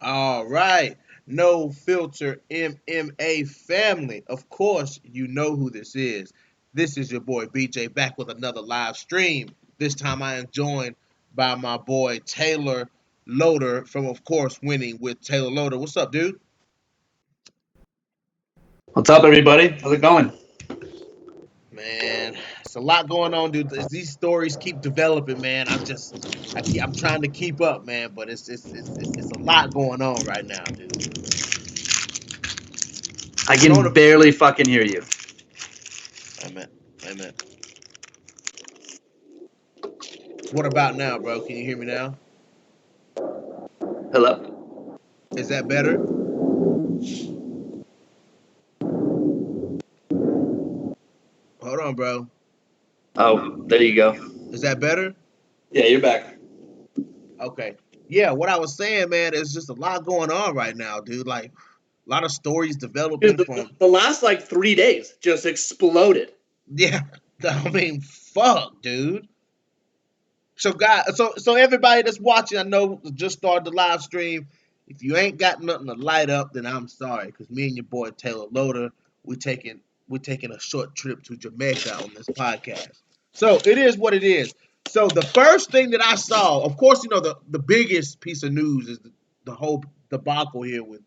All right. No filter MMA family. Of course, you know who this is. This is your boy BJ back with another live stream. This time I am joined by my boy Taylor Loder from, of course, Winning with Taylor Loder. What's up, dude? What's up, everybody? How's it going? Man, it's a lot going on, dude. As these stories keep developing, man, I'm trying to keep up, man, but it's a lot going on right now, dude. I You know can barely fucking hear you. Amen. Amen. What about now, bro? Can you hear me now? Hello? Is that better? Hold on, bro. Oh, there you go. Is that better? Yeah, you're back. Okay. Yeah, what I was saying, man, is just a lot going on right now, dude. Like a lot of stories Dude, developing the, from the last 3 days just exploded. yeah. I mean, fuck, dude. So everybody that's watching, I know just started the live stream. If you ain't got nothing to light up, then I'm sorry, because me and your boy Taylor Loder, we taking we taking a short trip to Jamaica on this podcast. So it is what it is. So the first thing that I saw, of course, the biggest piece of news is the whole debacle here with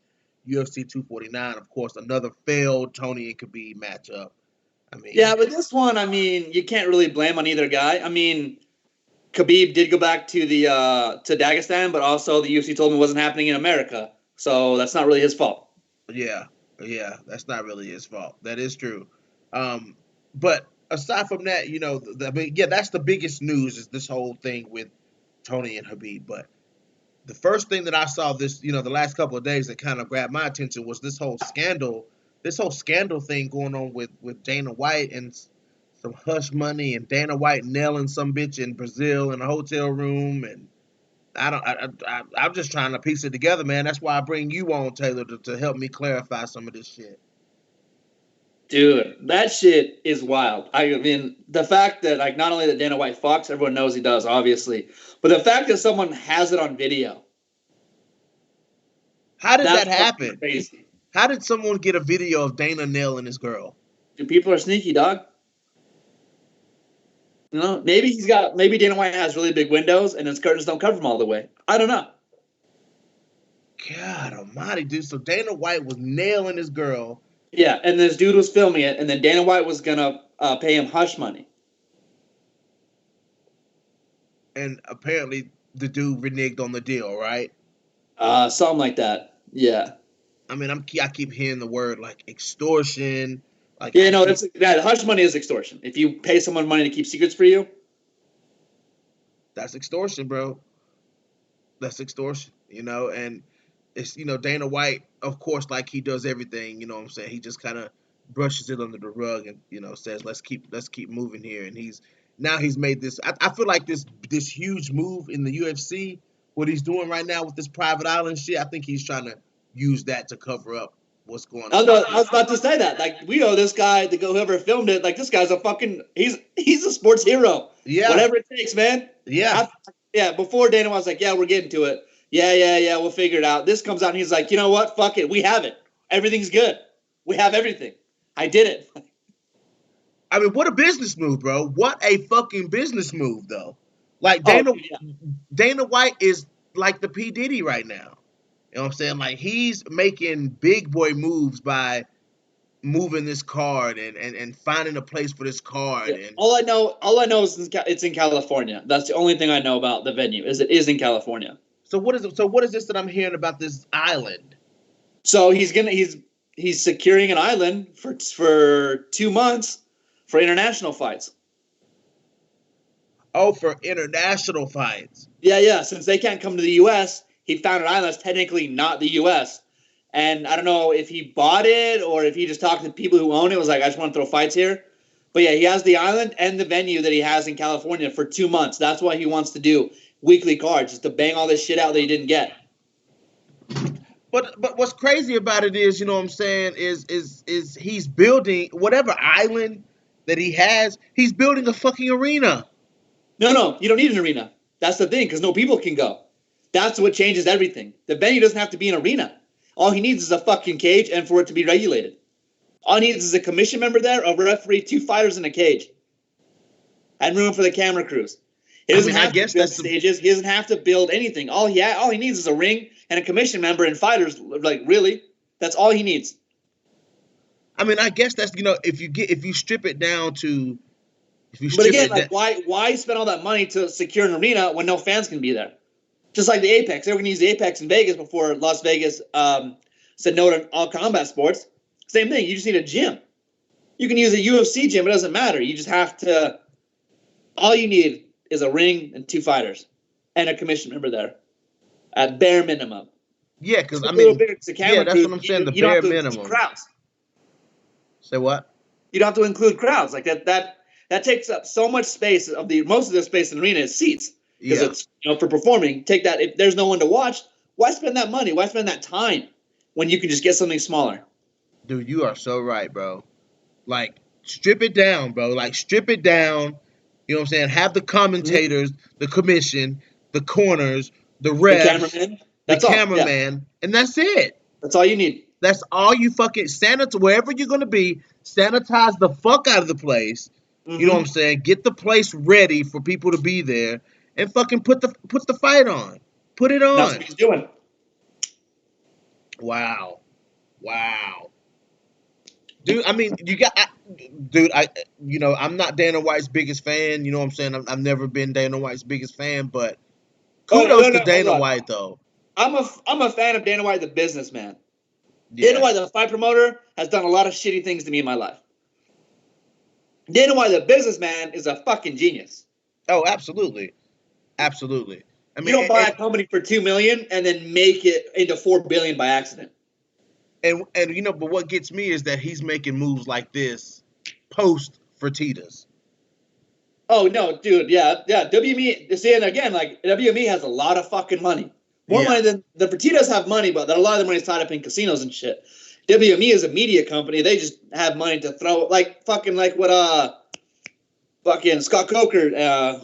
UFC 249. Of course, another failed Tony and Khabib matchup. I mean, Yeah, but this one, you can't really blame on either guy. Khabib did go back to the to Dagestan, but also the UFC told him it wasn't happening in America, so that's not really his fault. yeah, yeah, that's not really his fault. That is true. But aside from that, I mean, yeah, that's the biggest news is this whole thing with Tony and Habib. But the first thing that I saw the last couple of days that kind of grabbed my attention was this whole scandal thing going on with Dana White and some hush money and Dana White nailing some bitch in Brazil in a hotel room and I don't. I'm just trying to piece it together, man. That's why I bring you on, Taylor, to help me clarify some of this shit. Dude, that shit is wild. The fact that not only that Dana White fucks, everyone knows he does, obviously, but the fact that someone has it on video, How did that that's fucking happen? crazy. How did someone get a video of Dana nailing his girl? Dude, people are sneaky, dog. Maybe Dana White has really big windows and his curtains don't cover him all the way. I don't know. God Almighty, dude. So Dana White was nailing his girl, Yeah, and this dude was filming it, and then Dana White was gonna pay him hush money. and apparently the dude reneged on the deal, right? Something like that. Yeah. I mean, I keep hearing the word like extortion. Like Yeah, I no, keep hush money is extortion. If you pay someone money to keep secrets for you, That's extortion, bro. That's extortion. And it's Dana White, of course, like he does everything. You know what I'm saying? He just kind of brushes it under the rug and says let's keep moving here. And he's made this. I feel like this huge move in the UFC. What he's doing right now with this private island shit, I think he's trying to use that to cover up what's going on. I was about to say that. Like, we owe this guy, whoever filmed it. Like, this guy's he's a sports hero. Yeah, Whatever it takes, man. yeah. Yeah. Before Dana was like, yeah, we're getting to it. Yeah. We'll figure it out. This comes out, and he's like, you know what? Fuck it. We have it. Everything's good. We have everything. I did it. I mean, what a business move, bro. What a fucking business move, though. Like Oh, Dana yeah. Dana White is like the P Diddy right now. You know what I'm saying? Like he's making big boy moves by moving this card and finding a place for this card. Yeah. And All I know is it's in California. That's the only thing I know about the venue. Is it is in California. so what is it? So what is this that I'm hearing about this island? So he's securing an island for 2 months for international fights. Oh, for international fights. Yeah. Since they can't come to the U.S., he found an island that's technically not the U.S. And I don't know if he bought it or if he just talked to people who own it. Was like, I just want to throw fights here. But yeah, he has the island and the venue that he has in California for 2 months. That's why he wants to do weekly cards, just to bang all this shit out that he didn't get. But what's crazy about it is, you know what I'm saying, is he's building whatever island that he has, he's building a fucking arena. No, you don't need an arena. That's the thing, because no people can go. That's what changes everything. The venue doesn't have to be an arena. All he needs is a fucking cage and for it to be regulated. All he needs is a commission member there, a referee, 2 fighters in a cage, and room for the camera crews. He doesn't I have to guess build that's the. stages. He doesn't have to build anything. All he needs is a ring and a commission member and fighters. Like really, that's all he needs. I mean, I guess that's if you strip it down to if you But strip again, it down. like why spend all that money to secure an arena when no fans can be there? Just like the Apex, they were going to use the Apex in Vegas before Las Vegas said no to all combat sports. Same thing. You just need a gym. You can use a UFC gym. It doesn't matter. You just have to. All you need is a ring and 2 fighters and a commission member there at bare minimum. Yeah, because Just a I little mean, bit. It's a yeah, camera that's crew. what I'm saying. The You don't have bare to include minimum. crowds. Say what? You don't have to include crowds like that. That takes up so much space of the most of the space in the arena is seats because Yeah, it's for performing. Take that if there's no one to watch, why spend that money? Why spend that time when you can just get something smaller? dude, you are so right, bro. Like, strip it down, bro. Like, strip it down. You know what I'm saying? Have the Mm-hmm. commentators, the commission, the corners, the The refs, cameraman. the That's all. Yeah, cameraman, and that's it. that's all you need. That's all you fucking sanitize wherever you're gonna be. Sanitize the fuck out of the place. You know what I'm Mm-hmm. saying? Get the place ready for people to be there, and fucking put the fight on. Put it That's on. what he's doing. Wow, wow, dude. I mean, dude. I'm not Dana White's biggest fan. You know what I'm saying? I've never been Dana White's biggest fan, but Oh kudos no, to no, hold Dana on. White though. I'm a fan of Dana White, the businessman. Dana Yeah. White, the fight promoter, has done a lot of shitty things to me in my life. Dana White, the businessman, is a fucking genius. Oh, absolutely, absolutely. I You mean, don't buy a company for $2 million and then make it into $4 billion by accident. and but what gets me is that he's making moves like this post Fertitas. Oh no, dude, yeah, yeah. WME, saying again, like WME has a lot of fucking money, more Yeah, money than the Fertitas have money, but a lot of the money is tied up in casinos and shit. WME is a media company; they just have money to throw, like fucking like what fucking Scott Coker,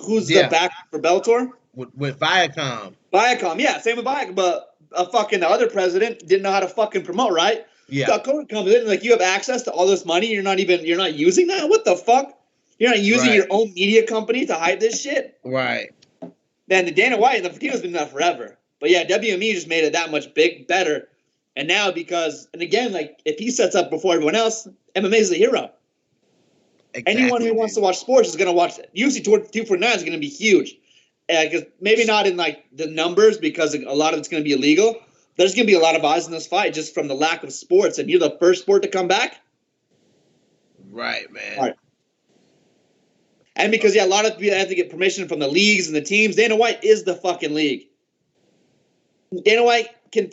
who's the yeah. back for Bellator? With Viacom. Viacom, yeah, same with Viacom, but a fucking the other president didn't know how to fucking promote, right? Yeah, Scott Coker comes in and like you have access to all this money, you're not using that. What the fuck? You're not using right, your own media company to hide this shit. right. Then the Dana White and the Fertito's been that forever. But yeah, WME just made it that much better. And now and again, like if he sets up before everyone else, MMA is the hero. Anyone Exactly, who wants dude. to watch sports is going to watch it. UFC 249 is going to be huge. Because maybe not in like the numbers because a lot of it's going to be illegal. There's going to be a lot of eyes in this fight just from the lack of sports. And you're the first sport to come back. Right, man. All right. And because a lot of people have to get permission from the leagues and the teams. Dana White is the fucking league. Dana White can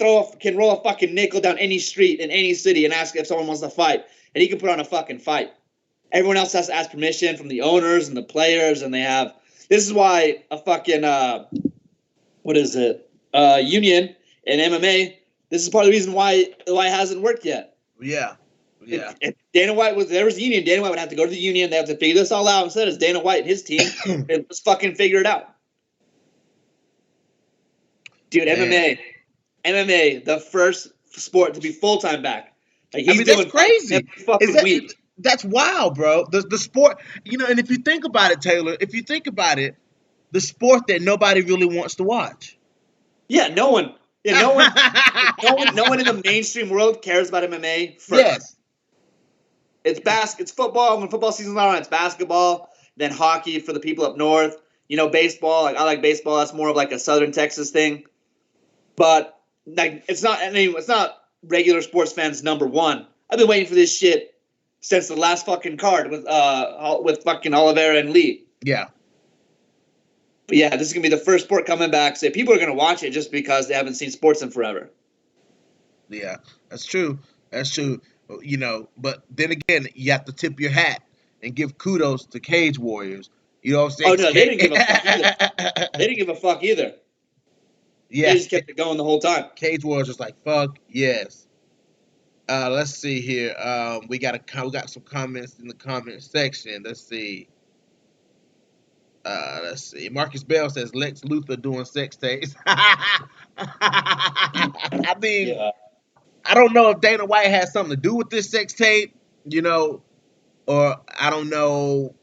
roll a fucking nickel down any street in any city and ask if someone wants to fight, and he can put on a fucking fight. Everyone else has to ask permission from the owners and the players, and they have. This is why a fucking what is it? Union in MMA. This is part of the reason why it hasn't worked yet. Yeah, yeah. If Dana White there was a union, Dana White would have to go to the union. They have to figure this all out. Instead, it's Dana White and his team. And let's fucking figure it out. Dude, Man. MMA, the first sport to be full-time back. Like I he's mean, that's doing crazy. every fucking week. That's wild, bro. The sport, and if you think about it, Taylor, if you think about it, the sport that nobody really wants to watch. Yeah, no one in the mainstream world cares about MMA first. Yes. It's football. When football season's on, it's basketball, then hockey for the people up north. Baseball. Like I like baseball. That's more of like a Southern Texas thing. But like it's not regular sports fans number one. I've been waiting for this shit since the last fucking card with fucking Oliveira and Lee. Yeah. But yeah, this is gonna be the first sport coming back. So people are gonna watch it just because they haven't seen sports in forever. Yeah. That's true. That's true. But then again, you have to tip your hat and give kudos to Cage Warriors. You know what Oh I'm no, they didn't give a fuck either. saying? They didn't give a fuck either. They Yeah. just kept it going the whole time. Cage Warriors was like, fuck yes. Let's see here. We got some comments in the comment section. Let's see. Let's see. Marcus Bell says Lex Luthor doing sex tapes. I mean, Yeah. I don't know if Dana White has something to do with this sex tape, or I don't know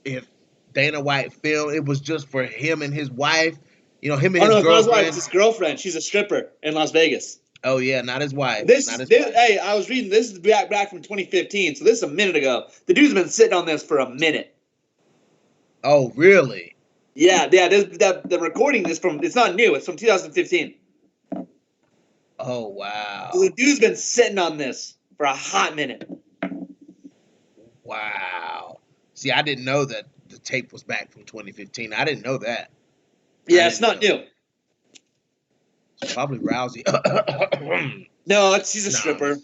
if Dana White filmed it was just for him and his wife, him and Oh his no, it's not his wife. It's girlfriend. his girlfriend. She's a stripper in Las Vegas. Oh yeah, not his wife, not This, his this wife. hey, I was reading this is back from 2015, so this is a minute ago. The dude's been sitting on this for a minute. Oh really? Yeah. The recording is from. It's not new. It's from 2015. Oh So the wow, dude's been sitting on this for a hot minute. wow. See, I didn't know that the tape was back from 2015. I didn't know that. I Yeah, it's didn't not know. new. It's probably Rousey. No, she's a No, stripper.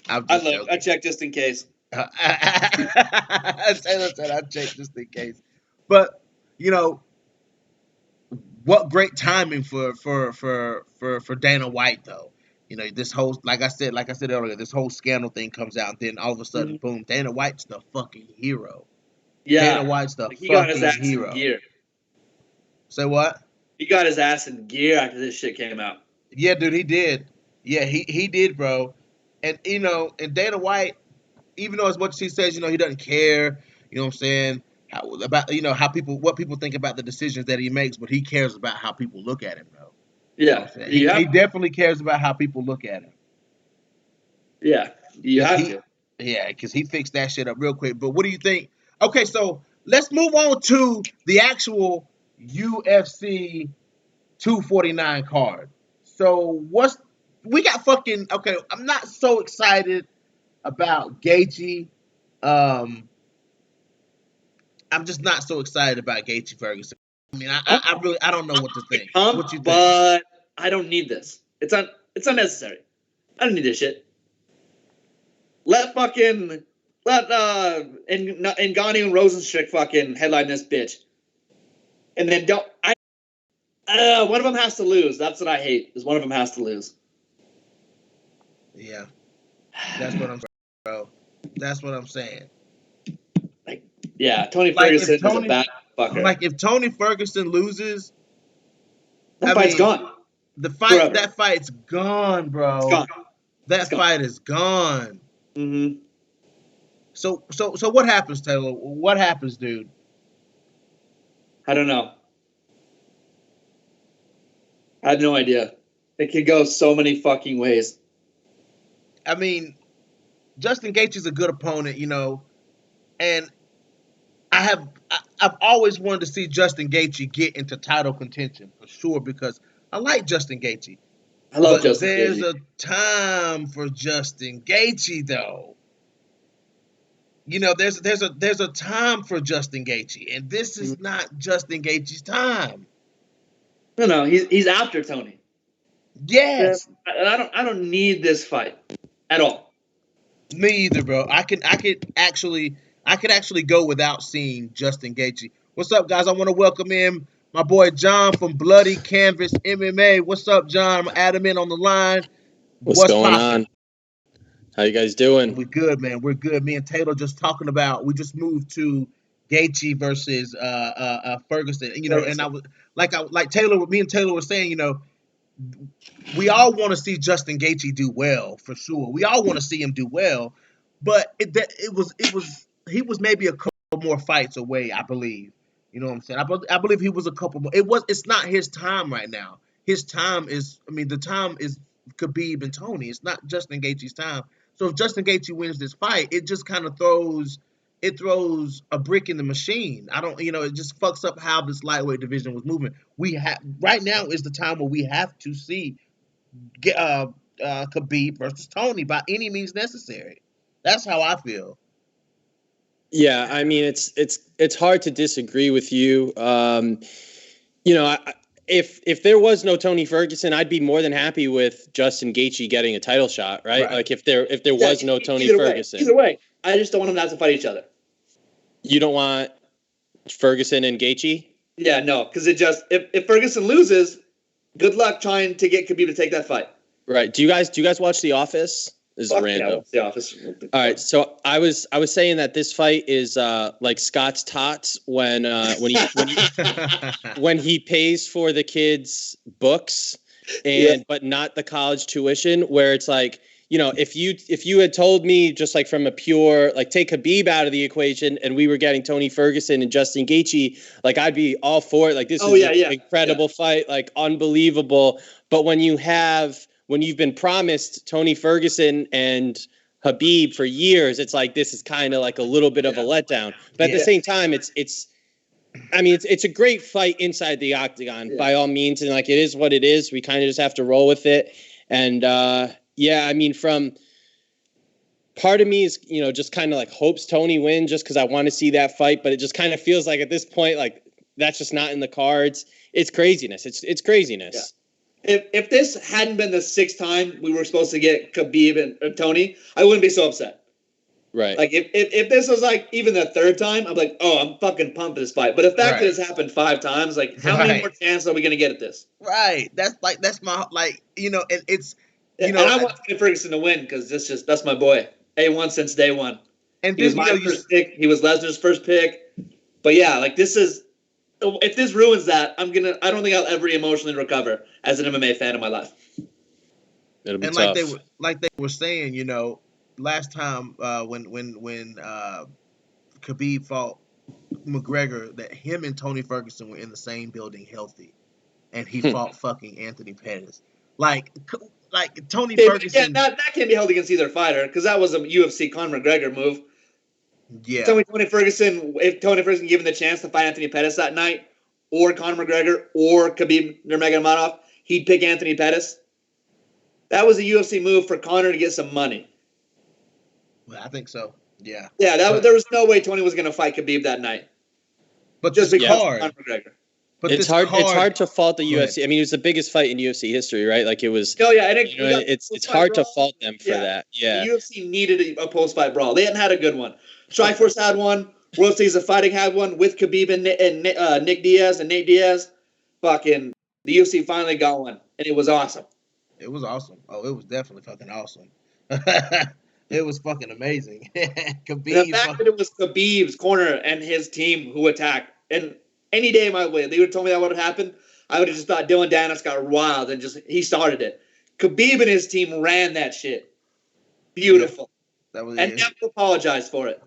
I'm I just looked. I joking. checked just in case. Taylor said I checked just in case. But you know what great timing for Dana White though. This whole like I said earlier, this whole scandal thing comes out, and then all of a sudden, Mhm. boom, Dana White's the fucking hero. Dana Yeah, White's the like he got his fucking ass in hero. gear. Say what? He got his ass in gear after this shit came out. Yeah, dude, he did. Yeah, he did, bro. And and Dana White, even though as much as he says, he doesn't care, what I'm saying, about how what people think about the decisions that he makes, but he cares about how people look at him, though. You know Yeah, what I'm saying? you He have. definitely cares about how people look at him. Yeah, you Cause have he to. Yeah, because he fixed that shit up real quick. But what do you think? Okay, so let's move on to the actual UFC 249 card. So we got fucking okay. I'm not so excited about Gaethje. Um, I'm just not so excited about Gaethje Ferguson. I mean, I really I don't know what to think. What you Pumped, think? but I don't need this. It's unnecessary. I don't need this shit. Let fucking let Ngannou and Rosenstrick fucking headline this bitch, and then don't. One of them has to lose. That's what I hate. Is one of them has to lose. Yeah, that's what I'm saying, bro. That's what I'm saying. Like, yeah, Tony Like if Ferguson is a Tony, bad fucker. like if Tony Ferguson loses, That I fight's mean, gone forever. that fight's gone, It's bro. gone. It's That gone. fight is gone. Mm-hmm. So what happens, Taylor? What happens, dude? I don't know. I have no idea. It could go so many fucking ways. I mean, Justin Gaethje's a good opponent, and I've always wanted to see Justin Gaethje get into title contention for sure because I like Justin Gaethje, I love but Justin there's Gaethje. a time for Justin Gaethje though. There's a time for Justin Gaethje, and this is not Justin Gaethje's time. No, he's after Tony. Yeah, Yes, I don't need this fight at all. me either, bro. I could actually go without seeing Justin Gaethje. What's up, guys? I want to welcome in my boy John from Bloody Canvas MMA. What's up, John? I'm gonna add him in on the line. What's What's going popping? on? How you guys doing? We're good, man. We're good. Me and Taylor just talking about. We just moved to Gaethje versus Ferguson. And I Ferguson. was like Taylor. Me and Taylor were saying, we all want to see Justin Gaethje do well for sure. We all want to see him do well, but it was he was maybe a couple more fights away, I believe. You know what I'm saying? I believe he was a couple more. It's not his time right now. His time is, I mean, the time is Khabib and Tony. It's not Justin Gaethje's time. So if Justin Gaethje wins this fight, it just kind of throws a brick in the machine. I don't, it just fucks up how this lightweight division was moving. We have right now is the time where we have to see Khabib versus Tony by any means necessary. That's how I feel. Yeah, I mean it's hard to disagree with you. You know, if there was no Tony Ferguson, I'd be more than happy with Justin Gaethje getting a title shot, right? Right. Like if there Yeah, was no Tony either Ferguson, Either way, I just don't want them to have to fight each other. you don't want Ferguson and Gaethje? Yeah, no, because if Ferguson loses, good luck trying to get Khabib to take that fight. Right. Do you guys watch The Office? This is Fuck random. yeah, The Office. All right, so I was saying that this fight is like Scott's tots when when he pays for the kids' books but not the college tuition, where it's like, if you had told me, just like from a pure, like, take Khabib out of the equation and we were getting Tony Ferguson and Justin Gaethje, like, I'd be all for it. Like, this is an incredible fight, like, unbelievable. But when you've been promised Tony Ferguson and Khabib for years, it's like, this is kind of like a little bit of a letdown. But at the same time, it's a great fight inside the octagon by all means, and like, it is what it is. We kind of just have to roll with it. And from part of me is, just kind of like hopes Tony wins just because I want to see that fight, but it just kind of feels like at this point, like, that's just not in the cards. It's craziness. It's craziness. Yeah. If this hadn't been the sixth time we were supposed to get Khabib and Tony, I wouldn't be so upset. Right. Like, if this was like even the third time, I'm like, oh, I'm fucking pumped for this fight. But the fact that it's happened 5 times, like, how many more chances are we gonna get at this? Right. That's my, like, it's, and I want Tony Ferguson to win because that's my boy. A1 since day one. And he was my first pick. He was Lesnar's first pick. But yeah, like, this is, if this ruins that, I don't think I'll ever emotionally recover as an MMA fan in my life. It'll be and tough. like they were saying, last time when Khabib fought McGregor, that him and Tony Ferguson were in the same building healthy, and he fought fucking Anthony Pettis. Like Tony Ferguson. That can't be held against either fighter, because that was a UFC Conor McGregor move. Yeah. Tell me, if Tony Ferguson given the chance to fight Anthony Pettis that night, or Conor McGregor, or Khabib Nurmagomedov, he'd pick Anthony Pettis. That was a UFC move for Conor to get some money. Well, I think so. Yeah. Yeah, there was no way Tony was going to fight Khabib that night. But just because Conor McGregor. But it's hard to fault the UFC. I mean, it was the biggest fight in UFC history, right? Like, it was. Oh yeah, and it's hard to fault them for that. Yeah. The UFC needed a post-fight brawl. They hadn't had a good one. Strikeforce had one. World Series of Fighting had one with Khabib and Nick Diaz and Nate Diaz. Fucking the UFC finally got one, and it was awesome. It was awesome. Oh, it was definitely fucking awesome. It was fucking amazing. Khabib, the fact that it was Khabib's corner and his team who attacked, and any day in my way, they would have told me that would have happened, I would have just thought Dylan Danis got wild and he started it. Khabib and his team ran that shit. Beautiful. Yeah, and never apologized for it.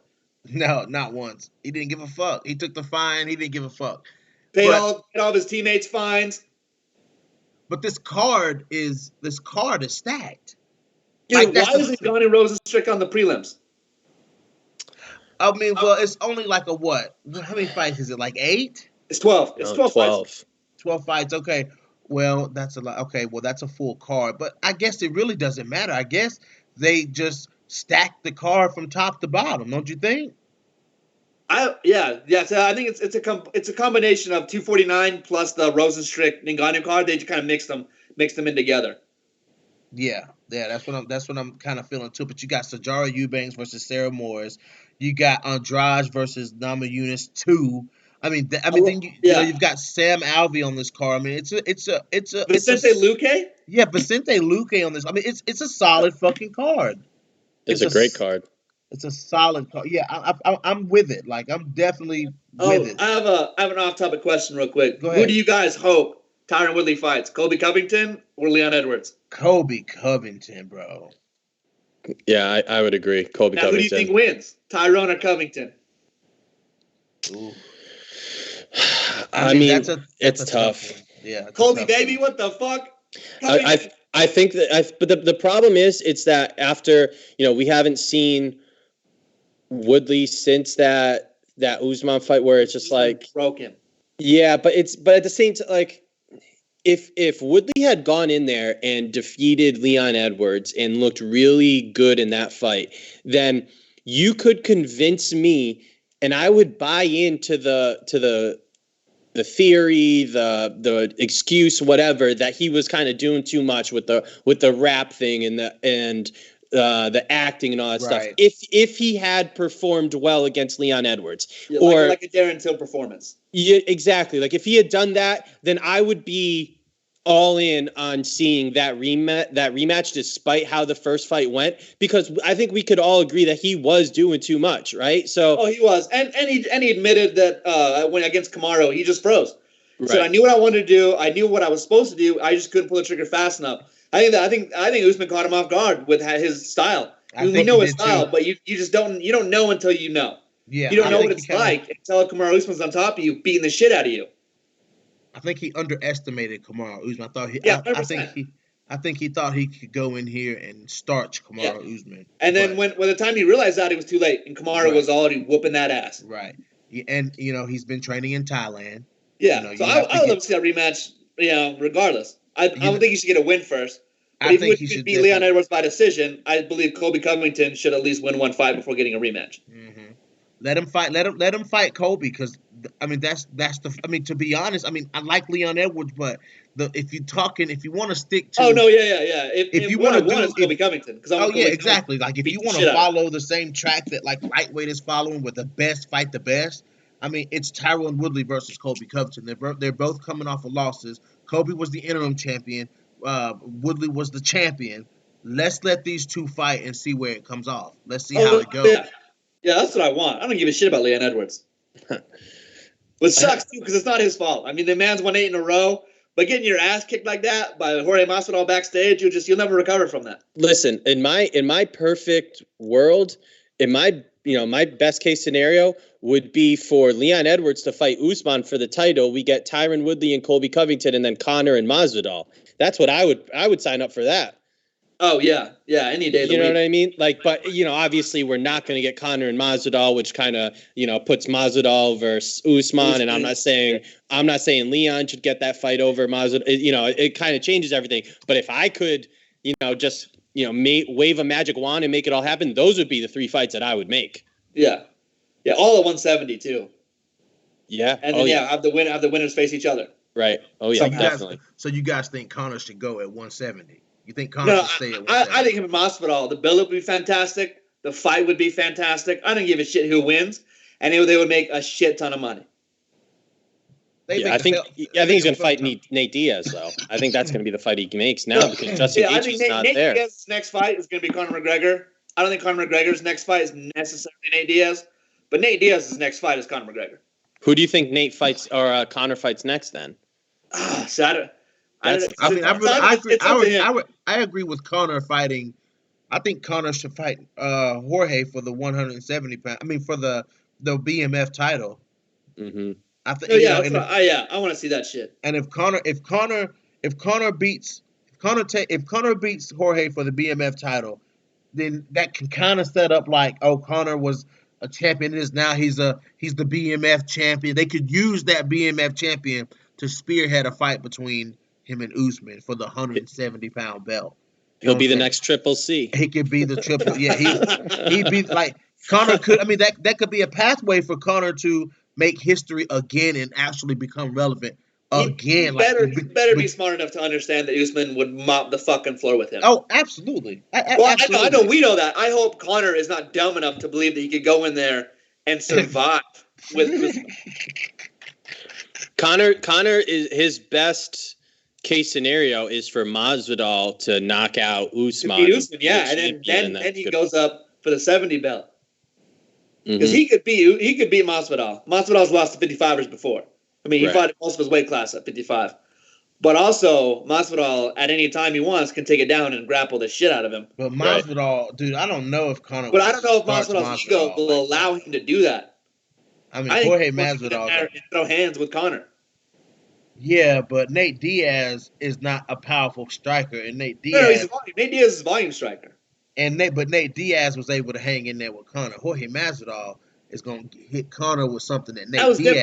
No, not once. He didn't give a fuck. He took the fine. He didn't give a fuck. Paid all of his teammates fines. But this card is stacked. Dude, why isn't Johnny Rosenstrick on the prelims? I mean, well, it's only like a what? How many fights is it? Like 8? It's 12. It's 12 fights. 12 fights. Okay. Well, that's a lot. Okay. Well, that's a full card. But I guess it really doesn't matter. I guess they just stack the card from top to bottom. Don't you think? Yeah. So I think it's a combination of 249 plus the Rosenstrick Ngannou card. They just kind of mix them in together. Yeah, that's what I'm kind of feeling too. But you got Sajara Eubanks versus Sarah Morris. You got Andrade versus Namajunas 2. Then you've got Sam Alvey on this card. I mean, it's a Vicente Luque. Yeah, Vicente Luque on this. I mean, it's a solid fucking card. It's a great card. It's a solid card. Yeah, I'm with it. Like, I'm definitely with it. I have an off-topic question real quick. Go ahead. Who do you guys hope Tyron Woodley fights? Colby Covington or Leon Edwards? Colby Covington, bro. Yeah, I would agree. Colby Covington. Who do you think wins? Tyrone or Covington? Ooh. I mean, it's tough. Yeah. Colby, baby, what the fuck? I think that, but the problem is, it's that after, we haven't seen Woodley since that Usman fight, where it's just like broke him. Yeah, but at the same time, like, if Woodley had gone in there and defeated Leon Edwards and looked really good in that fight, then you could convince me, and I would buy into the theory, the excuse, whatever, that he was kind of doing too much with the rap thing and the acting and all that stuff. If he had performed well against Leon Edwards, or like a Darren Till performance. Yeah, exactly. Like, if he had done that, then I would be all in on seeing that rematch, despite how the first fight went, because I think we could all agree that he was doing too much, right? So, he was, and he admitted that when against Kamaru, he just froze. right. So I knew what I wanted to do. I knew what I was supposed to do. I just couldn't pull the trigger fast enough. I think Usman caught him off guard with his style. We know his style, but you just don't know until you know. Yeah, you don't know what it's like until Kamaru Usman's on top of you, beating the shit out of you. I think he underestimated Kamaru Usman. I think he thought he could go in here and starch Kamaru Usman. And then when the time he realized that, it was too late, and Kamaru was already whooping that ass. Right. And he's been training in Thailand. Yeah. So I would love to see that rematch. Regardless, I don't think he should get a win first. But if he should beat Leon Edwards by decision, I believe Colby Covington should at least win one fight before getting a rematch. Mm-hmm. Let him fight. Let him fight Colby, because that's the. To be honest, I like Leon Edwards, but if you want to stick to. Oh no, yeah. If you want to do, Colby Covington, exactly. Like if you want to follow the same track that like lightweight is following, with the best fight the best. It's Tyron Woodley versus Colby Covington. They're both coming off of losses. Colby was the interim champion. Woodley was the champion. Let's let these two fight and see where it comes off. Let's see how it goes. Yeah, that's what I want. I don't give a shit about Leon Edwards. Which sucks too, because it's not his fault. The man's won 8 in a row, but getting your ass kicked like that by Jorge Masvidal backstage, you'll never recover from that. Listen, in my perfect world, my best case scenario would be for Leon Edwards to fight Usman for the title. We get Tyron Woodley and Colby Covington, and then Conor and Masvidal. That's what I would sign up for that. Oh yeah, any day of the week. You know what I mean? Like, but obviously we're not going to get Conor and Masvidal, which kind of puts Masvidal versus Usman. And I'm not saying Leon should get that fight over Masvidal. It kind of changes everything. But if I could, just wave a magic wand and make it all happen, those would be the 3 fights that I would make. Yeah, all at 170 too. Yeah, and then have the winners face each other. Right. Oh yeah, definitely. So you guys think Conor should go at 170? You think Conor should stay at 170? I think him and Masvidal, the build-up would be fantastic. The fight would be fantastic. I don't give a shit who wins, and they would make a shit ton of money. I think he's going to fight Nate Diaz, though. I think that's going to be the fight he makes now, because Justin Gaethje's not there. Nate Diaz's next fight is going to be Conor McGregor. I don't think Conor McGregor's next fight is necessarily Nate Diaz, but Nate Diaz's next fight is Conor McGregor. Who do you think Nate fights or Conor fights next then? I agree with Conor fighting. I think Conor should fight Jorge for the 170 pound. For the BMF title. Mm-hmm. I think. I want to see that shit. And if Conor beats Jorge for the BMF title, then that can kind of set up like, Conor was a champion. Now he's the BMF champion. They could use that BMF champion to spearhead a fight between him and Usman for the 170 pound belt. He'll be the next Triple C. He could be the triple. Yeah, he'd be like Conor could. That could be a pathway for Conor to make history again and actually become relevant again. He better be smart enough to understand that Usman would mop the fucking floor with him. Oh, absolutely. Absolutely. I know. We know that. I hope Conor is not dumb enough to believe that he could go in there and survive with Usman. Conor is his best case scenario is for Masvidal to knock out Usman. And then he goes up for the 70 belt. Because he could beat Masvidal. Masvidal's lost to 55ers before. He fought most of his weight class at 55. But also, Masvidal, at any time he wants, can take it down and grapple the shit out of him. But Masvidal, dude, I don't know if Conor. But I don't know if Masvidal's ego will allow him to do that. Jorge Masvidal throw hands with Conor. Yeah, but Nate Diaz is not a powerful striker, and Nate Diaz is a volume striker. But Nate Diaz was able to hang in there with Conor. Jorge Masvidal is going to hit Conor with something that Nate Diaz didn't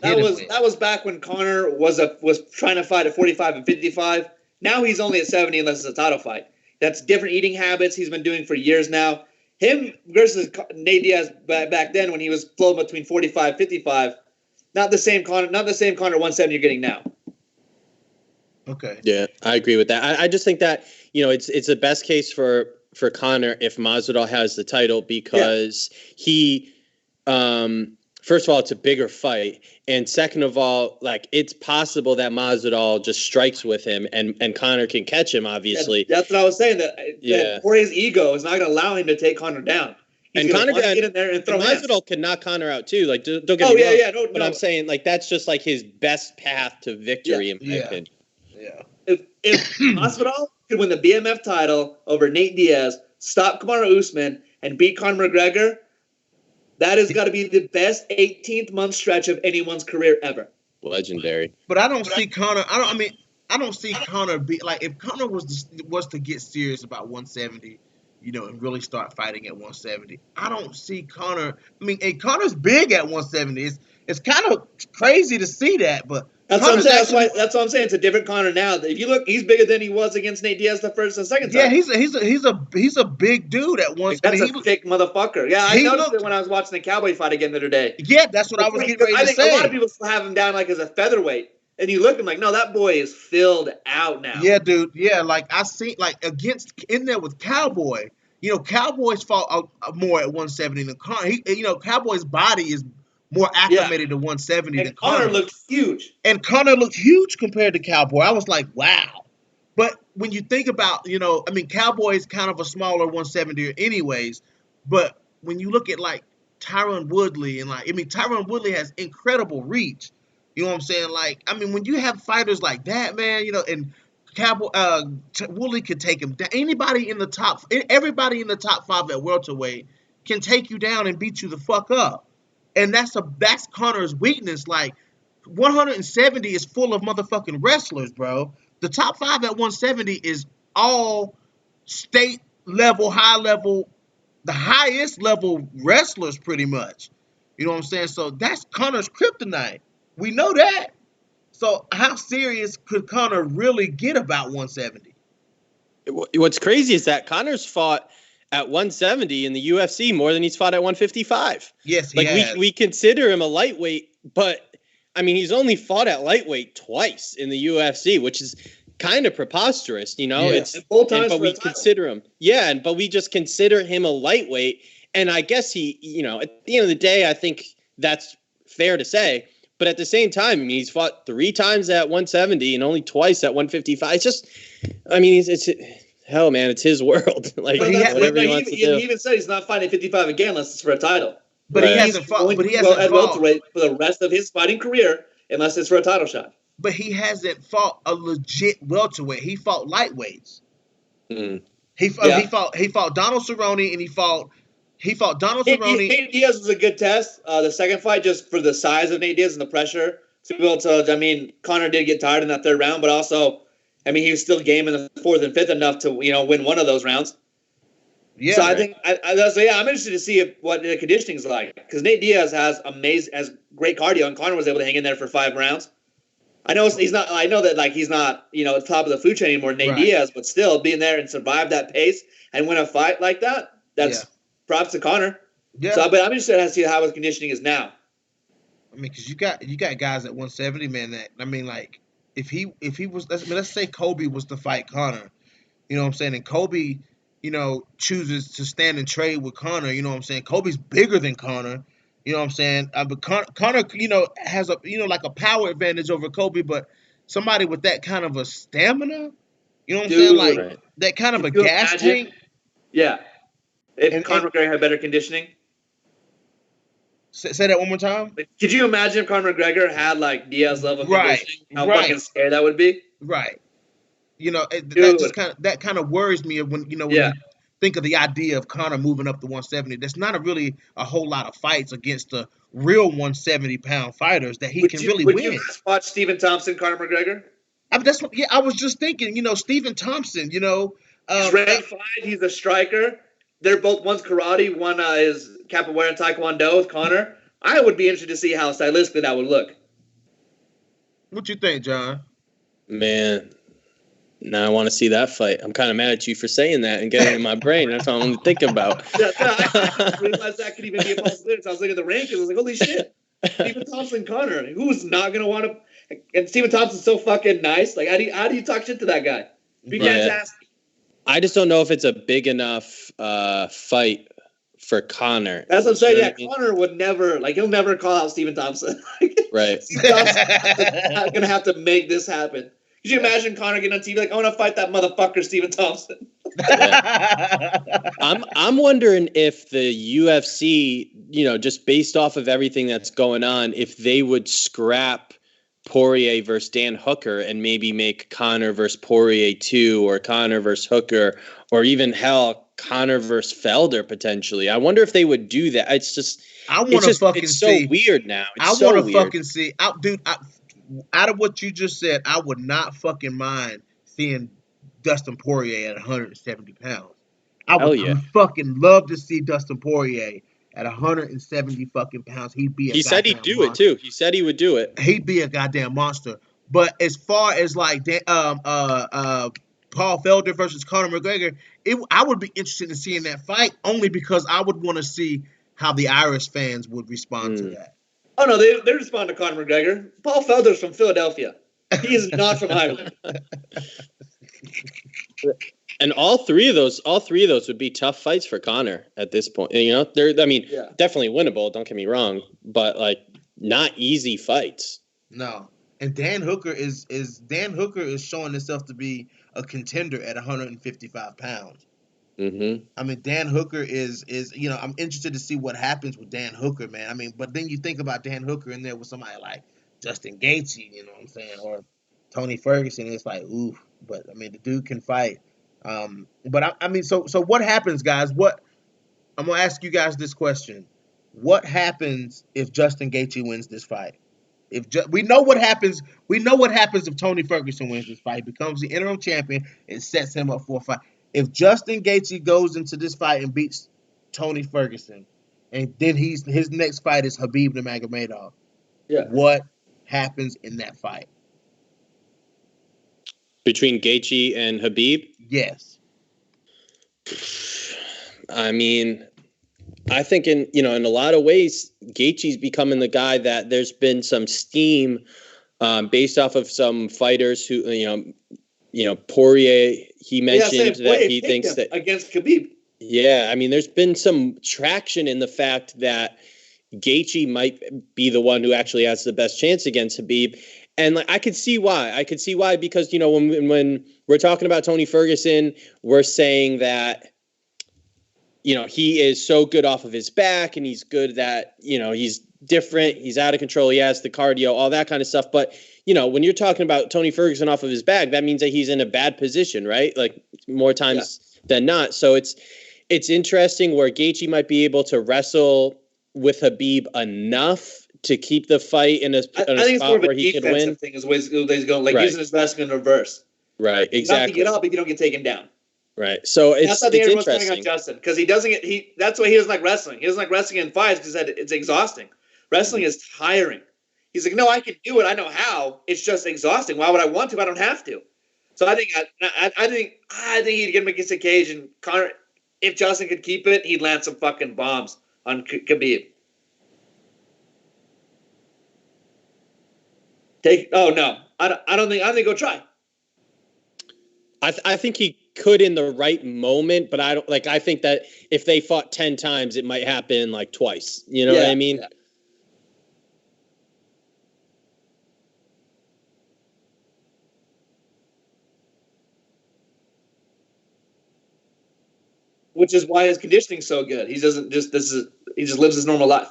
hit him with. That was back when Conor was trying to fight at 45 and 55. Now he's only at 70 unless it's a title fight. That's different eating habits he's been doing for years now. Him versus Nate Diaz back then when he was floating between 45 55. Not the same Conor 170 you're getting now. Okay. Yeah, I agree with that. I just think that, it's the best case for Conor if Masvidal has the title, because he first of all, it's a bigger fight. And second of all, like, it's possible that Masvidal just strikes with him and Conor can catch him, obviously. That's what I was saying, that Jorge's ego is not going to allow him to take Conor down. He's going to get in there and throw hands. Masvidal can knock Conor out too. Like, don't get me wrong. No, but I'm saying, like, that's just like his best path to victory, in my opinion. Yeah. If Masvidal could win the BMF title over Nate Diaz, stop Kamaru Usman, and beat Conor McGregor, that has got to be the best 18th-month stretch of anyone's career ever. Legendary. But I don't see Conor. I don't see Conor be like, if Conor was to get serious about 170, and really start fighting at 170. I don't see Conor. And Conor's big at 170. It's kind of crazy to see that, but that's what I'm saying. That's what I'm saying. It's a different Conor now. If you look, he's bigger than he was against Nate Diaz the first and second time. Yeah, he's a big dude at 170. That's a thick motherfucker. Yeah, I noticed it when I was watching the Cowboy fight again the other day. Yeah, that's what I was getting ready to say. I think a lot of people still have him down like as a featherweight. And you look at him like, no, that boy is filled out now. Yeah, dude. Yeah, like I see, like in there with Cowboy. Cowboy's fought more at 170 than Conor. Cowboy's body is more acclimated to 170 than Conor. Conor looked huge. And Conor looked huge compared to Cowboy. I was like, wow. But when you think about, Cowboy is kind of a smaller 170er anyways. But when you look at like Tyron Woodley and Tyron Woodley has incredible reach. You know what I'm saying? Like, when you have fighters like that, man, and Cowboy, Woodley could take him down. Everybody in the top 5 at welterweight can take you down and beat you the fuck up. And that's Conor's weakness. Like, 170 is full of motherfucking wrestlers, bro. The top 5 at 170 is all state level, high level, the highest level wrestlers pretty much. You know what I'm saying? So that's Conor's kryptonite. We know that. So how serious could Conor really get about 170? What's crazy is that Conor's fought at 170 in the UFC more than he's fought at 155. Yes, he has. We consider him a lightweight, but he's only fought at lightweight twice in the UFC, which is kind of preposterous, It's both times, but we consider him, but we just consider him a lightweight, and I guess he, at the end of the day, I think that's fair to say. But at the same time, he's fought 3 times at 170 and only twice at 155. It's just, it's hell, man, it's his world. Like, whatever he wants to do. He even said he's not fighting 55 again unless it's for a title. But he hasn't fought. But he hasn't fought welterweight for the rest of his fighting career unless it's for a title shot. But he hasn't fought a legit welterweight. He fought lightweights. Mm. He fought Donald Cerrone, and he fought Donald Cerrone. Nate Diaz was a good test. The second fight, just for the size of Nate Diaz and the pressure to be able to. Conor did get tired in that third round, but also, he was still game in the fourth and fifth enough to win one of those rounds. Yeah. So I think I'm interested to see what the conditioning is like, because Nate Diaz has great cardio, and Conor was able to hang in there for 5 rounds. I know he's not. I know that he's not at the top of the food chain anymore, Nate Diaz, but still being there and survive that pace and win a fight like that. That's props to Conor. Yeah. So, but I'm interested to see how his conditioning is now. Because you got guys at 170, man. That if he was, let's say Kobe was to fight Conor, you know what I'm saying, and Kobe, chooses to stand and trade with Conor, you know what I'm saying. Kobe's bigger than Conor, you know what I'm saying. But Conor, has a a power advantage over Kobe, but somebody with that kind of a stamina, you know what I'm saying, that kind of a gas tank. Yeah. If Conor McGregor had better conditioning. Say that one more time. Could you imagine if Conor McGregor had Diaz level conditioning? How fucking scary that would be. Right. That kind of worries me when you think of the idea of Conor moving up to 170. There's not really a whole lot of fights against the real 170-pound fighters that he can really win. Would you watch Stephen Thompson, Conor McGregor? I was just thinking. Stephen Thompson. He's ranked 5. He's a striker. They're both, one's karate, one is capoeira and taekwondo with Conor. I would be interested to see how stylistically that would look. What you think, John? Man, now I want to see that fight. I'm kind of mad at you for saying that and getting it in my brain. That's all I'm thinking about. I realized that could even be a possibility. So I was looking at the rankings. I was like, holy shit. Stephen Thompson, Conor. Who's not going to want to... And Stephen Thompson's so fucking nice. How do you talk shit to that guy? Be fantastic. I just don't know if it's a big enough fight for Conor. That's what I'm saying. You know Yeah, what I mean? Conor would never, like, he'll never call out Stephen Thompson. Right. Stephen Thompson's not gonna have to make this happen. Could you imagine Conor getting on TV like, I want to fight that motherfucker Stephen Thompson? Yeah. I'm wondering if the UFC, just based off of everything that's going on, if they would scrap Poirier versus Dan Hooker and maybe make Conor versus Poirier 2 or Conor versus Hooker or even hell Conor versus Felder potentially. I wonder if they would do that. It's just it's so weird now. It's so weird. Fucking see, dude. Out of what you just said, I would not fucking mind seeing Dustin Poirier at 170 pounds. I would fucking love to see Dustin Poirier at 170 fucking pounds. He said he'd do it too. He said he would do it. He'd be a goddamn monster. But as far as like Paul Felder versus Conor McGregor, I would be interested in seeing that fight only because I would want to see how the Irish fans would respond to that. Oh no, they respond to Conor McGregor. Paul Felder's from Philadelphia. He is not from Ireland. And all three of those would be tough fights for Conor at this point. They're definitely winnable, don't get me wrong, but like not easy fights. No. And Dan Hooker is showing himself to be a contender at 155 pounds. Mm-hmm. I mean, Dan Hooker is I'm interested to see what happens with Dan Hooker, man. I mean, but then you think about Dan Hooker in there with somebody like Justin Gaethje, you know what I'm saying, or Tony Ferguson. It's like, ooh, but I mean, the dude can fight. But I mean, so what happens, guys? I'm gonna ask you guys this question: what happens if Justin Gaethje wins this fight? We know what happens if Tony Ferguson wins this fight, becomes the interim champion, and sets him up for a fight. If Justin Gaethje goes into this fight and beats Tony Ferguson, and then his next fight is Khabib Nurmagomedov, what happens in that fight? Between Gaethje and Khabib? Yes. I mean, I think in a lot of ways, Gaethje's becoming the guy that there's been some steam based off of some fighters who, Poirier, he mentioned that he thinks that against Khabib. Yeah, I mean, there's been some traction in the fact that Gaethje might be the one who actually has the best chance against Khabib. And like, I could see why because, when we're talking about Tony Ferguson, we're saying that, he is so good off of his back and he's good that, he's different. He's out of control. He has the cardio, all that kind of stuff. But, when you're talking about Tony Ferguson off of his back, that means that he's in a bad position, right? Like more times than not. So it's interesting where Gaethje might be able to wrestle with Khabib enough to keep the fight in a spot where he could win. Thing is ways going, like using his wrestling in reverse. Right, exactly. Not to get up if you don't get taken down. Right. So that's how everyone's coming on Justin, because that's why he doesn't like wrestling. He doesn't like wrestling in fights because it's exhausting. Wrestling is tiring. He's like, no, I can do it. I know how. It's just exhausting. Why would I want to? I don't have to. So I think he'd get him against the cage, and Conor, if Justin could keep it, he'd land some fucking bombs on Khabib. Oh no, I don't think he'll try. I think he could in the right moment, but I think that if they fought 10 times, it might happen like twice. You know what I mean? Yeah. Which is why his conditioning's so good. He just lives his normal life.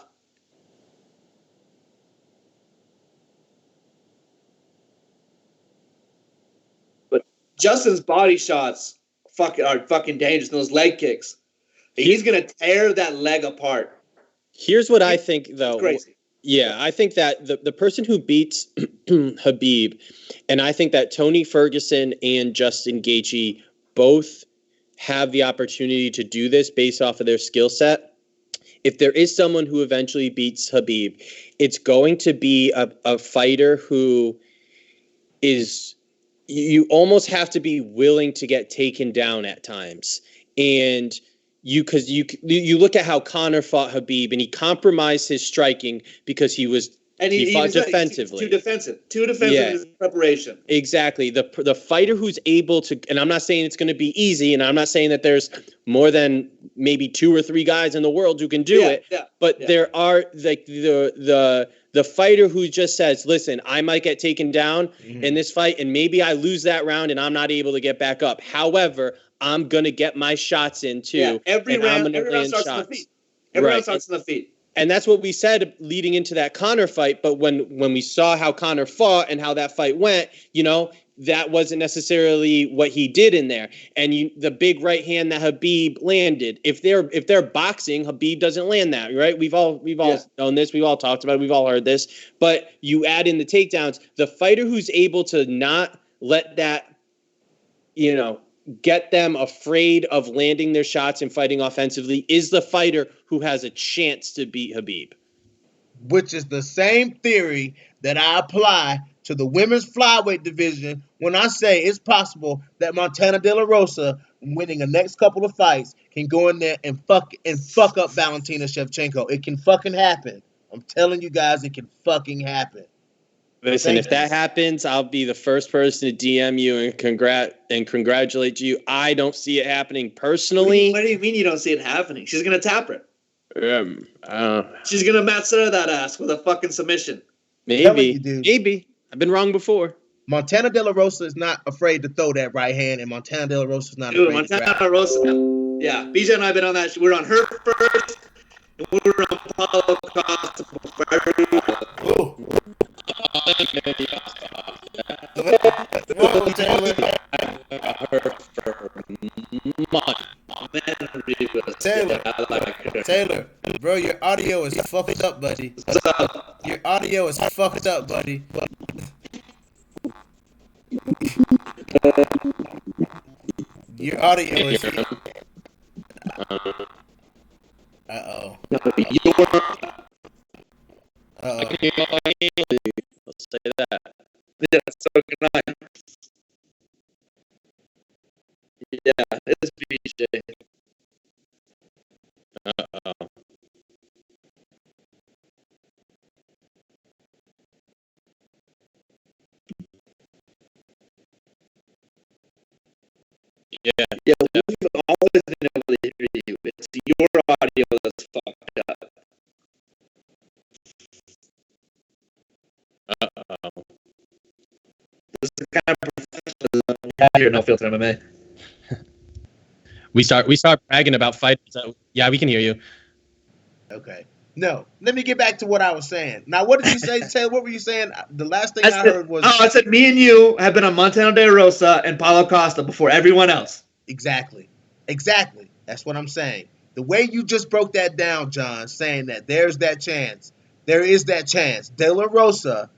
But Justin's body shots are fucking dangerous. And those leg kicks, he's gonna tear that leg apart. Here's what I think, though. It's crazy. Yeah, I think that the person who beats Khabib, and I think that Tony Ferguson and Justin Gaethje both have the opportunity to do this based off of their skill set. If there is someone who eventually beats Khabib, it's going to be a fighter who is, you almost have to be willing to get taken down at times. And you look at how Conor fought Khabib, and he compromised his striking because he was And he fought he's defensively. Too defensive preparation. Exactly. The fighter who's able to, and I'm not saying it's going to be easy, and I'm not saying that there's more than maybe 2 or 3 guys in the world who can do it. But there are like the fighter who just says, "Listen, I might get taken down in this fight, and maybe I lose that round, and I'm not able to get back up. However, I'm gonna get my shots in too. Yeah, every round starts on the feet. Every round starts on the feet." And that's what we said leading into that Conor fight. But when we saw how Conor fought and how that fight went, that wasn't necessarily what he did in there. And the big right hand that Khabib landed, if they're boxing, Khabib doesn't land that, right? We've all known this. We've all talked about it. We've all heard this. But you add in the takedowns, the fighter who's able to not let that, get them afraid of landing their shots and fighting offensively is the fighter who has a chance to beat Khabib. Which is the same theory that I apply to the women's flyweight division when I say it's possible that Montana De La Rosa, winning the next couple of fights, can go in there and fuck up Valentina Shevchenko. It can fucking happen. I'm telling you guys, it can fucking happen. Listen, if that happens, I'll be the first person to DM you and congratulate you. I don't see it happening personally. What do you mean you don't see it happening? She's gonna tap her. She's gonna master that ass with a fucking submission. Maybe. I've been wrong before. Montana De La Rosa is not afraid to throw that right hand, and Montana De La Rosa is not afraid Montana to grab. De La Rosa. Yeah, BJ and I have been on that. We're on her first. And we were on Paulo Costa before everyone. Taylor, bro, your audio is fucked up, buddy. Your audio is fucked up, buddy. Your audio is. Uh-oh. Let's say that. Yeah, so can I. Yeah, it's BJ. Uh-oh. Yeah, we've always been able to hear you. It's your audio that's fucked up. Uh-oh. This is kind of professional. Yeah, here, No Filter MMA. We start bragging about fights. Yeah, we can hear you. Okay. No, let me get back to what I was saying. Now, what did you say, Taylor? What were you saying? The last thing I heard was... I said me and you have been on Montana De Rosa and Paulo Costa before everyone else. Exactly. That's what I'm saying. The way you just broke that down, John, saying that there's that chance. There is that chance. De La Rosa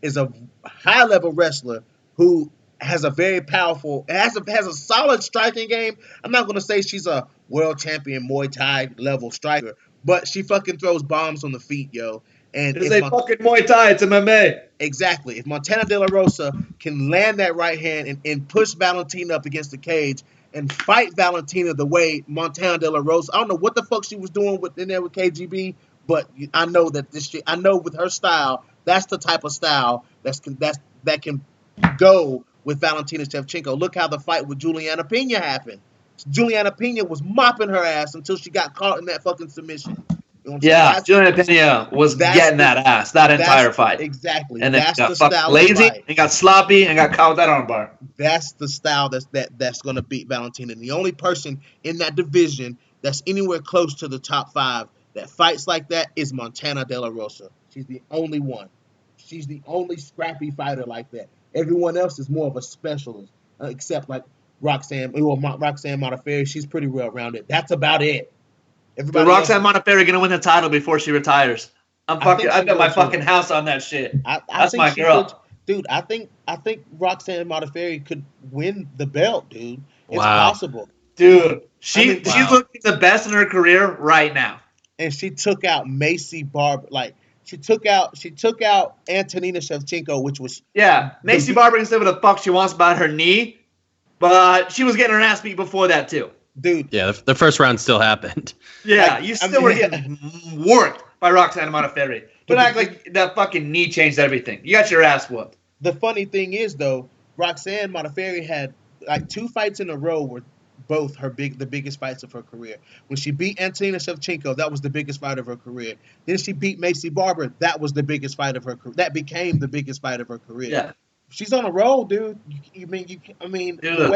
is a high-level wrestler who has a very powerful, has a solid striking game. I'm not going to say she's a world champion Muay Thai level striker, but she fucking throws bombs on the feet, yo. And it's fucking Muay Thai. It's MMA. Exactly. If Montana De La Rosa can land that right hand and push Valentina up against the cage and fight Valentina the way Montana De La Rosa, I don't know what the fuck she was doing in there with KGB, but I know that this shit. I know with her style, that's the type of style that can go with Valentina Shevchenko. Look how the fight with Juliana Pena happened. Juliana Pena was mopping her ass until she got caught in that fucking submission. You know Juliana Pena was getting that ass that entire fight. Exactly. And then that's got the style lazy and got sloppy and got caught with that armbar. That's the style that's going to beat Valentina. And the only person in that division that's anywhere close to the top 5 that fights like that is Montana De La Rosa. She's the only one. She's the only scrappy fighter like that. Everyone else is more of a specialist, except like Roxanne Modafferi. She's pretty well rounded. That's about it. Roxanne Modafferi gonna win the title before she retires. I've got my fucking house on that shit. That's my girl. Dude, I think Roxanne Modafferi could win the belt, dude. It's possible. Dude, she's looking the best in her career right now. And she took out Macy Barber. She took out Antonina Shevchenko, which was Macy Barber can say what the fuck she wants about her knee, but she was getting her ass beat before that too. Dude. Yeah, the first round still happened. Yeah, were getting worked. by Roxanne Modafferi. But Don't act like that fucking knee changed everything. You got your ass whooped. the funny thing is, though, Roxanne Modafferi had like 2 fights in a row were both the biggest fights of her career. When she beat Antonina Shevchenko, that was the biggest fight of her career. Then she beat Macy Barber, that was the biggest fight of her career. That became the biggest fight of her career. Yeah. She's on a roll, dude. Dude, the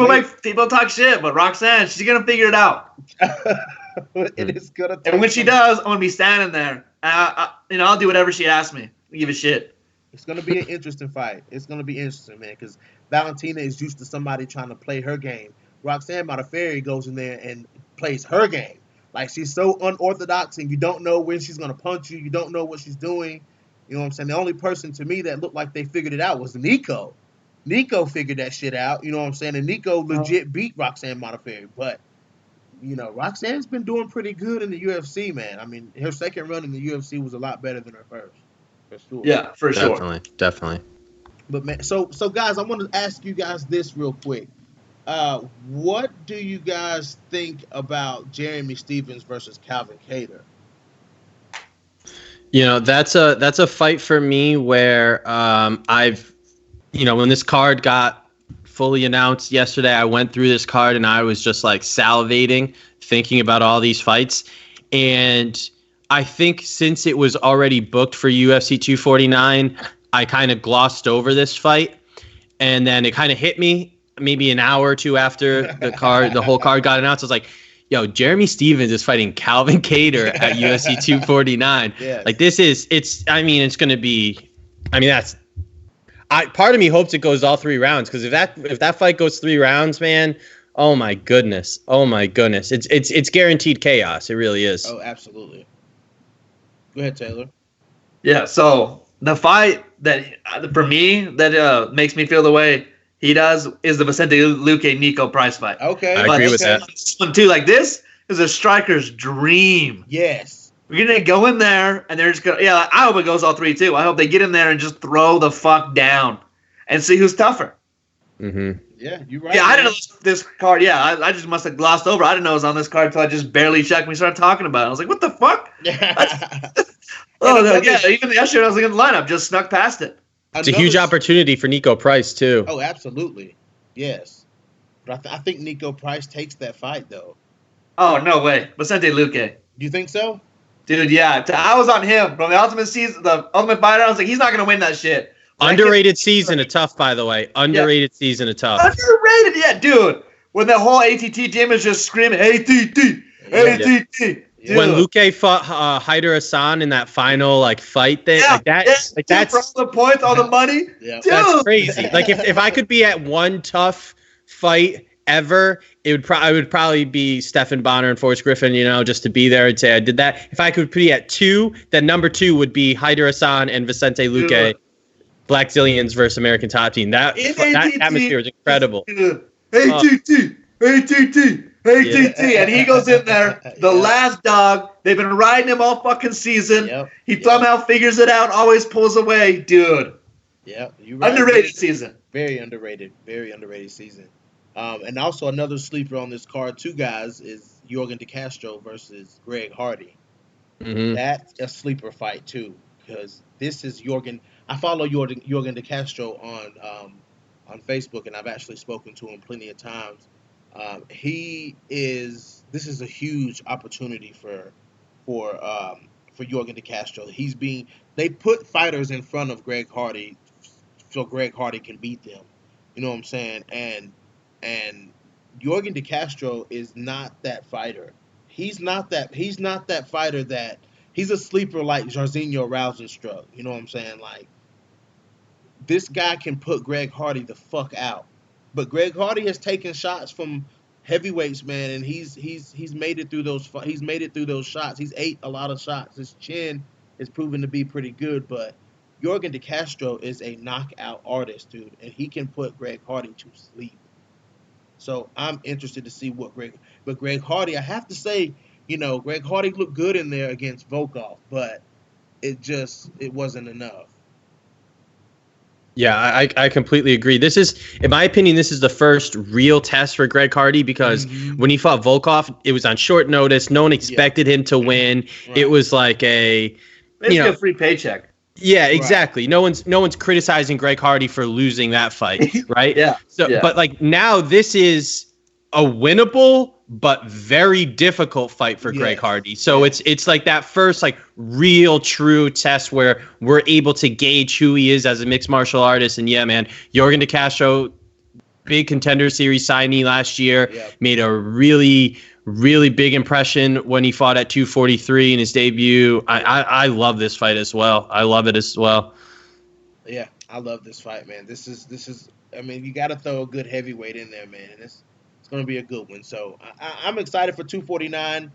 way people talk shit, but Roxanne, she's gonna figure it out. it is gonna. And when she does, I'm gonna be standing there. I'll do whatever she asks me. I don't give a shit. It's gonna be an interesting fight. It's gonna be interesting, man, because Valentina is used to somebody trying to play her game. Roxanne Modafferi goes in there and plays her game. Like, she's so unorthodox, and you don't know when she's gonna punch you. You don't know what she's doing. You know what I'm saying? The only person to me that looked like they figured it out was Nico. Nico figured that shit out. You know what I'm saying? And Nico legit beat Roxanne Modafferi. But Roxanne's been doing pretty good in the UFC, man. I mean, her second run in the UFC was a lot better than her first. For sure. Yeah, for sure. Definitely. But man, so guys, I want to ask you guys this real quick. What do you guys think about Jeremy Stephens versus Calvin Kattar? That's a fight for me where when this card got fully announced yesterday, I went through this card and I was just like salivating, thinking about all these fights. And I think since it was already booked for UFC 249, I kind of glossed over this fight. And then it kind of hit me maybe an hour or two after the whole card got announced. I was like, yo, Jeremy Stephens is fighting Calvin Kattar at UFC 249. Yes. Like, it's going to be, part of me hopes it goes all 3 rounds, because if that fight goes 3 rounds, man, oh my goodness, it's guaranteed chaos. It really is. Oh, absolutely. Go ahead, Taylor. Yeah. So the fight that for me that makes me feel the way he does is the Vicente Luque Nico Price fight. Okay, I agree with that. This one too, like, this is a striker's dream. Yes. We're gonna go in there and they're just gonna. Yeah, I hope it goes all 3 too. I hope they get in there and just throw the fuck down and see who's tougher. Mm-hmm. Yeah, you're right. Yeah, man. I didn't know this card. Yeah, I just must have glossed over. I didn't know it was on this card until I just barely checked when we started talking about it. I was like, what the fuck? Oh, no, yeah. Even yesterday I was looking at the lineup, just snuck past it. It's a huge opportunity for Nico Price too. Oh, absolutely. Yes. But I think Nico Price takes that fight, though. Oh, no way. Vicente Luque. Do you think so? Dude, yeah. I was on him from the Ultimate Fighter. I was like, he's not going to win that shit. Underrated season of Tough, by the way. Underrated season of Tough. Underrated, yeah, dude. When the whole ATT gym is just screaming, ATT, ATT. Dude. When Luque fought Haider Hassan in that final fight thing, that's for all the points, all the money. Yeah. That's crazy. Like, if I could be at one tough fight ever, it would probably be Stephan Bonner and Forrest Griffin, just to be there and say I did that. If I could be at 2, then number 2 would be Haider Hassan and Vicente Luque, Black Zillions versus American Top Team. That atmosphere was incredible. ATT, ATT. And he goes in there, the last dog. They've been riding him all fucking season. Yep. He somehow figures it out, always pulls away. Dude. Yeah, you're right. Underrated season. Very underrated season. And also another sleeper on this card, 2 guys, is Yorgan De Castro versus Greg Hardy. Mm-hmm. That's a sleeper fight too, because this is Yorgan. I follow Yorgan De Castro on Facebook, and I've actually spoken to him plenty of times. This is a huge opportunity for Yorgan De Castro. They put fighters in front of Greg Hardy so Greg Hardy can beat them. You know what I'm saying? And Yorgan De Castro is not that fighter. He's not that fighter that he's a sleeper like Jairzinho Rozenstruik. You know what I'm saying? Like, this guy can put Greg Hardy the fuck out. But Greg Hardy has taken shots from heavyweights, man, and he's made it through those shots. He's ate a lot of shots. His chin is proven to be pretty good, but Yorgan De Castro is a knockout artist, dude, and he can put Greg Hardy to sleep. So I'm interested to see but Greg Hardy, I have to say, Greg Hardy looked good in there against Volkov, but it wasn't enough. Yeah, I completely agree. This is, in my opinion, this is the first real test for Greg Hardy because when he fought Volkov, it was on short notice. No one expected him to win. Right. It was like Basically a free paycheck. yeah, exactly. Right. No one's criticizing Greg Hardy for losing that fight, right? But like now this is a winnable but very difficult fight for Greg Hardy. So it's like that first like real true test where we're able to gauge who he is as a mixed martial artist. And yeah, man, Yorgan De Castro, big Contender Series signee last year, made a really big impression when he fought at 243 in his debut. I love this fight as well. I love it as well. Yeah, I love this fight, man. This is. I mean, you got to throw a good heavyweight in there, man. It's going to be a good one. So I'm excited for 249.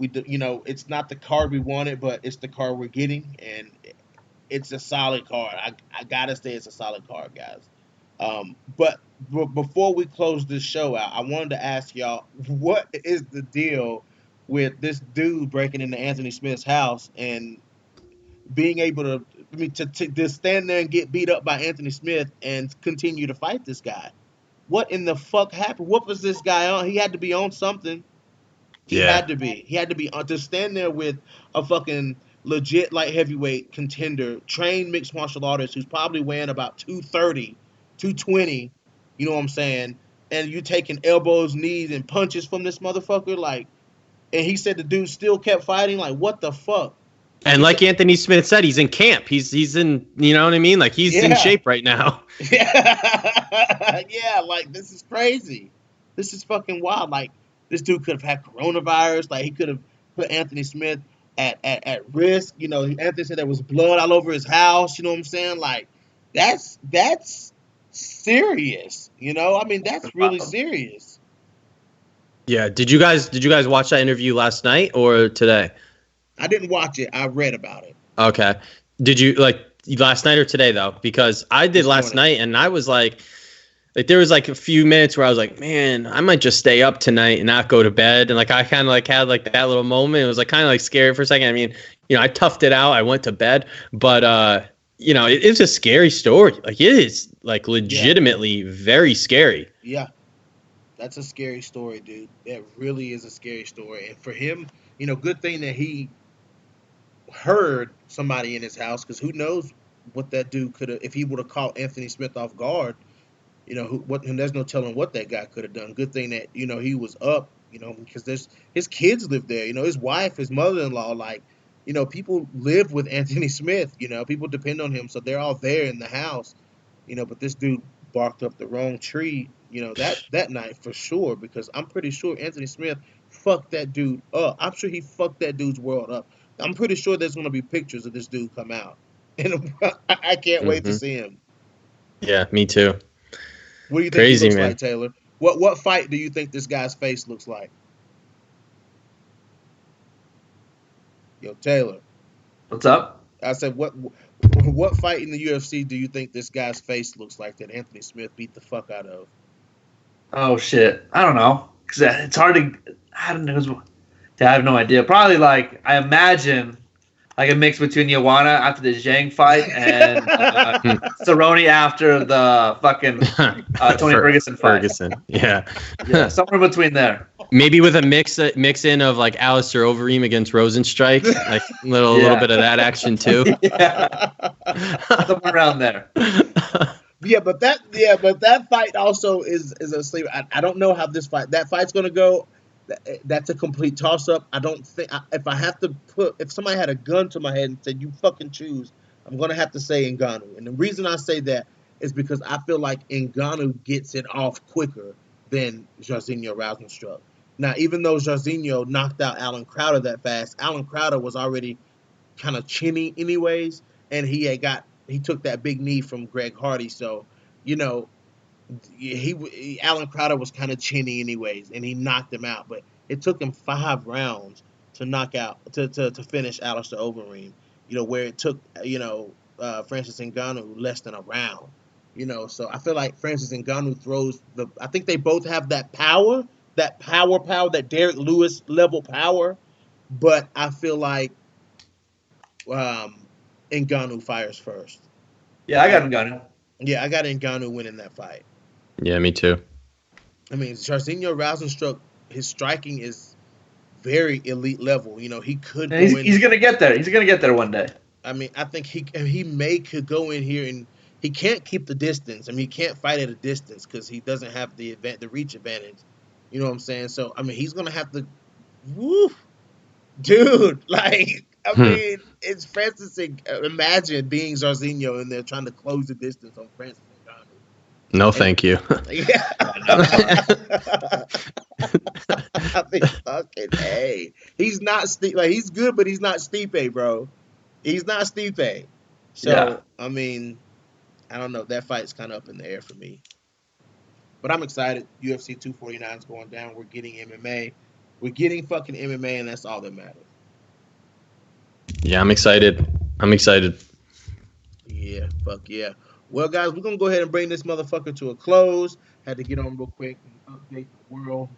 It's not the card we wanted, but it's the card we're getting, and it's a solid card. I gotta say it's a solid card, guys. But before we close this show out, I wanted to ask y'all, what is the deal with this dude breaking into Anthony Smith's house and being able to, I mean, to stand there and get beat up by Anthony Smith and continue to fight this guy? What in the fuck happened? What was this guy on? He had to be on something. He had to be. He had to be to stand there with a fucking legit light heavyweight contender, trained mixed martial artist who's probably weighing about 230, 220. You know what I'm saying? And you taking elbows, knees, and punches from this motherfucker, like. And he said the dude still kept fighting. Like, what the fuck? And like Anthony Smith said, he's in camp. He's in, you know what I mean? Like he's in shape right now. Yeah, like this is crazy. This is fucking wild. Like this dude could have had coronavirus. Like he could have put Anthony Smith at risk. You know, Anthony said there was blood all over his house. You know what I'm saying? Like that's serious. You know, I mean that's really serious. Yeah. Did you guys watch that interview last night or today? I didn't watch it. I read about it. Okay. Did you like last night or today though? Because I did last night and I was like there was like a few minutes where I was like, man, I might just stay up tonight and not go to bed. And like I kind of like had like that little moment. It was like kind of like scary for a second. I mean, you know, I toughed it out. I went to bed, but you know, it's a scary story. Like it is like legitimately very scary. Yeah. That's a scary story, dude. That really is a scary story. And for him, you know, good thing that he heard somebody in his house, because who knows what that dude could have, if he would have caught Anthony Smith off guard, you know, and there's no telling what that guy could have done. Good thing that, you know, he was up, you know, because his kids live there, you know, his wife, his mother-in-law, like, you know, people live with Anthony Smith, you know, people depend on him, so they're all there in the house, you know, but this dude barked up the wrong tree, you know, that night for sure, because I'm pretty sure Anthony Smith fucked that dude up. I'm sure he fucked that dude's world up. I'm pretty sure there's gonna be pictures of this dude come out, and I can't wait to see him. Yeah, me too. What do you think he looks like, Taylor? What fight do you think this guy's face looks like? Yo, Taylor. What's up? I said, what fight in the UFC do you think this guy's face looks like that Anthony Smith beat the fuck out of? Oh shit, I don't know, cause it's hard to. I don't know. I have no idea. Probably like I imagine like a mix between Joanna after the Zhang fight and Cerrone after the fucking Tony Ferguson fight. Yeah, somewhere between there. Maybe with a mix in of like Alistair Overeem against Rosenstrike, like a little bit of that action too. Yeah, somewhere around there. But that fight also is a sleeper. I don't know how that fight's gonna go. That's a complete toss up. I don't think if somebody had a gun to my head and said you fucking choose, I'm gonna have to say Ngannou. And the reason I say that is because I feel like Ngannou gets it off quicker than Jairzinho Rozenstruik. Now, even though Jairzinho knocked out Alan Crowder that fast, Alan Crowder was already kind of chinny anyways, and he took that big knee from Greg Hardy, so you know Alan Crowder was kind of chinny anyways, and he knocked him out. But it took him 5 rounds to knock out to finish Alistair Overeem. You know, where it took Francis Ngannou less than a round. You know, so I feel like Francis Ngannou throws I think they both have that power, that Derek Lewis level power. But I feel like Ngannou fires first. Yeah, I got Ngannou. Yeah, I got Ngannou winning that fight. Yeah, me too. I mean, Jairzinho Rosenstruck, his striking is very elite level. You know, he could And go in. he's gonna get there. He's gonna get there one day. I mean, I think he could go in here and he can't keep the distance. I mean, he can't fight at a distance because he doesn't have the reach advantage. You know what I'm saying? So I mean, he's gonna have to. Woo, dude! Like I mean, it's Francis. Imagine being Jairzinho and they're trying to close the distance on Francis Ngannou. No, And thank you. yeah. No. I mean, fucking hey, he's not like he's good, but he's not Stipe, bro. He's not Stipe. Yeah. So I mean, I don't know. That fight's kind of up in the air for me, but I'm excited. UFC 249 is going down. We're getting MMA. We're getting fucking MMA, and that's all that matters. Yeah, I'm excited. I'm excited. Yeah, fuck yeah. Well, guys, we're gonna go ahead and bring this motherfucker to a close. Had to get on real quick and update the world.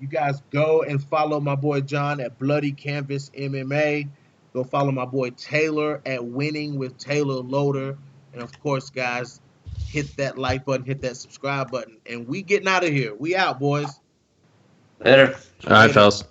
You guys go and follow my boy John at Bloody Canvas MMA. Go follow my boy Taylor at Winning with Taylor Loder. And of course, guys, hit that like button, hit that subscribe button. And we getting out of here. We out, boys. Later. All right, Later. fellas.